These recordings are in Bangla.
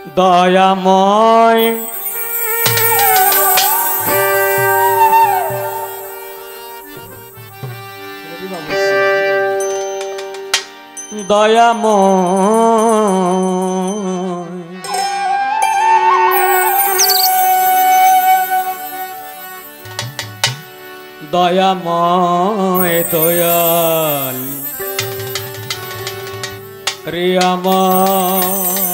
দয়াময় দয়াময় দয়াময় দয়াল রে আমার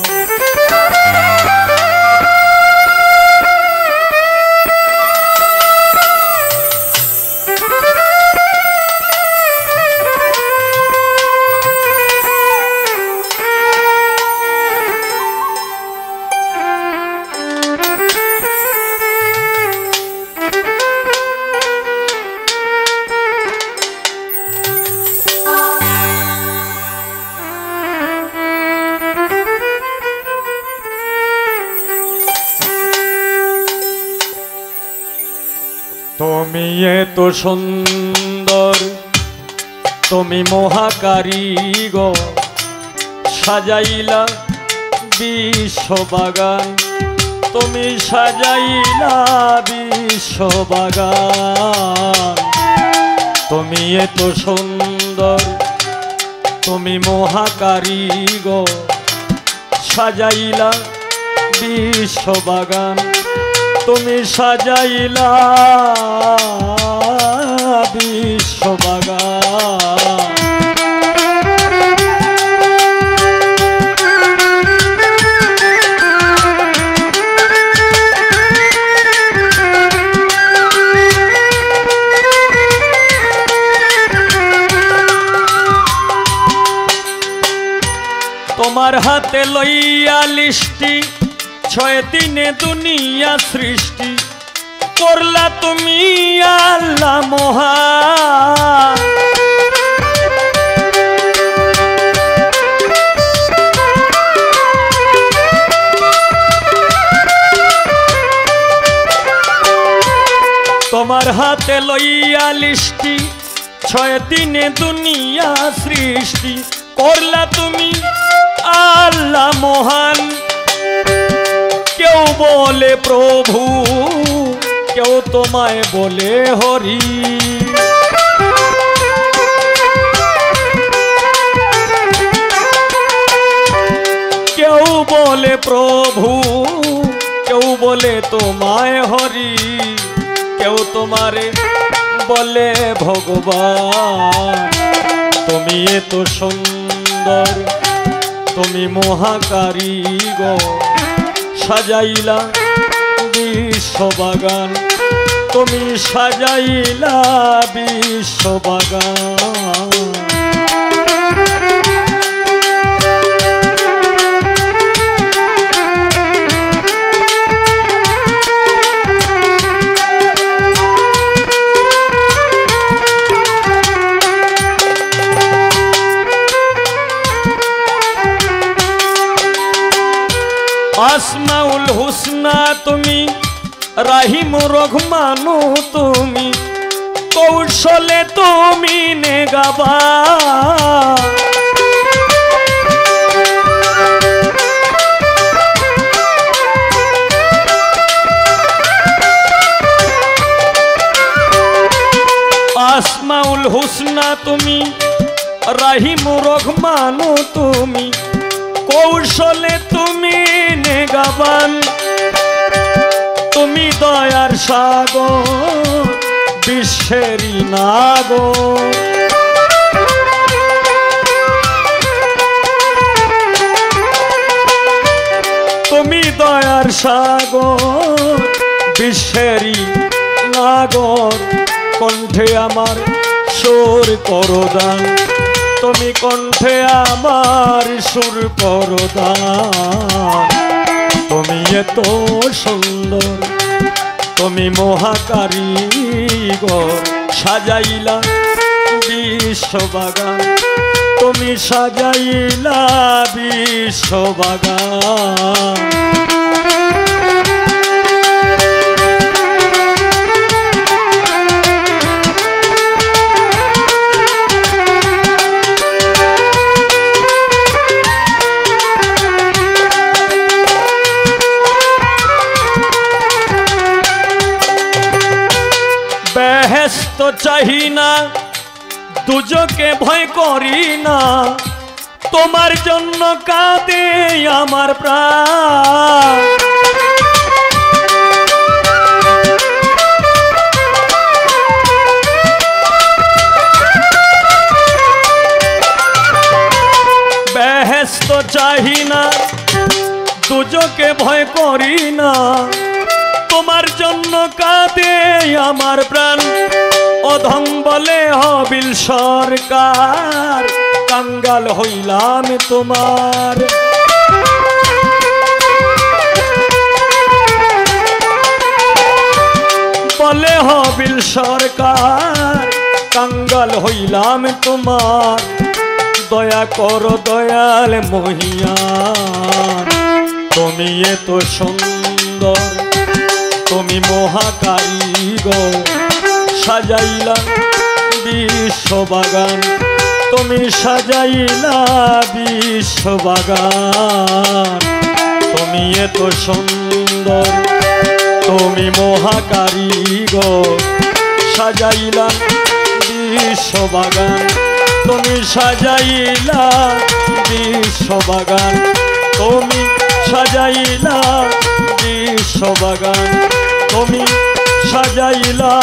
তুমি এত সুন্দর তুমি মহাকারিগর সাজাইলা বিশ্ববাগান তুমি সাজাইলা বিশ্ববাগান তুমি এত সুন্দর তুমি মহাকারিগর সাজাইলা বিশ্ববাগান তুমি সাজাইলা বিশ্ববাগান তোমার হাতে লইয়া লিষ্টি 6 দিনে দুনিয়া সৃষ্টি করলা তুমি আল্লাহ মহান তোমার হাতে লইয়া লিষ্টি 6 দিনে দুনিয়া সৃষ্টি করলা তুমি আল্লাহ মহান কেউ বলে প্রভু কেউ তোমায় বলে হরি কেউ বলে প্রভু কেউ বলে তোমায় হরি কেউ তোমারে বলে ভগবান তুমি এত সুন্দর তুমি মহাকারিগর সাজাইলা বিশ্ববাগান তুমি সাজাইলা বিশ্ববাগান আসমাউল হুসনা তুমি রাহিম রহমানু তুমি কৌশলে তুমি নেগাবা আসমাউল হুসনা তুমি রাহিম রহমানু তুমি কৌশলে তুমি নেগাবান তুমি দয়ার সাগর বিশ্বেরই নাগর তুমি দয়ার সাগর বিশ্বেরই নাগর কণ্ঠে আমার সুর করো দান তুমি কণ্ঠে আমার সুর করো দান তুমি এত সুন্দর তুমি মহাকারিগর সাজাইলা বিশ্ববাগান তুমি সাজাইলা বিশ্ববাগান বেহেশত চাহি না, দুজকে ভয় করি না, তোমার জন্য কাঁদে আমার প্রাণ। বেহেশত চাহি না, দুজকে ভয় করি না, তোমার জন্য কাঁদে আমার প্রাণ। অধম বলে হবিল সরকার, কাঙ্গাল হইলাম তোমার। বলে হবিল সরকার, কাঙ্গাল হইলাম তোমার। দয়া করো দয়াল মহিয়ান, তুমি এত সুন্দর, তুমি মহাকারিগর। সাজাইলা বিশ্ববাগান, তুমি সাজাইলা বিশ্ববাগান। তুমি এত সুন্দর, তুমি মহাকারিগর। সাজাইলা বিশ্ববাগান, তুমি সাজাইলা বিশ্ববাগান। তুমি সাজাইলা বিশ্ববাগান, তুমি সাজাইলা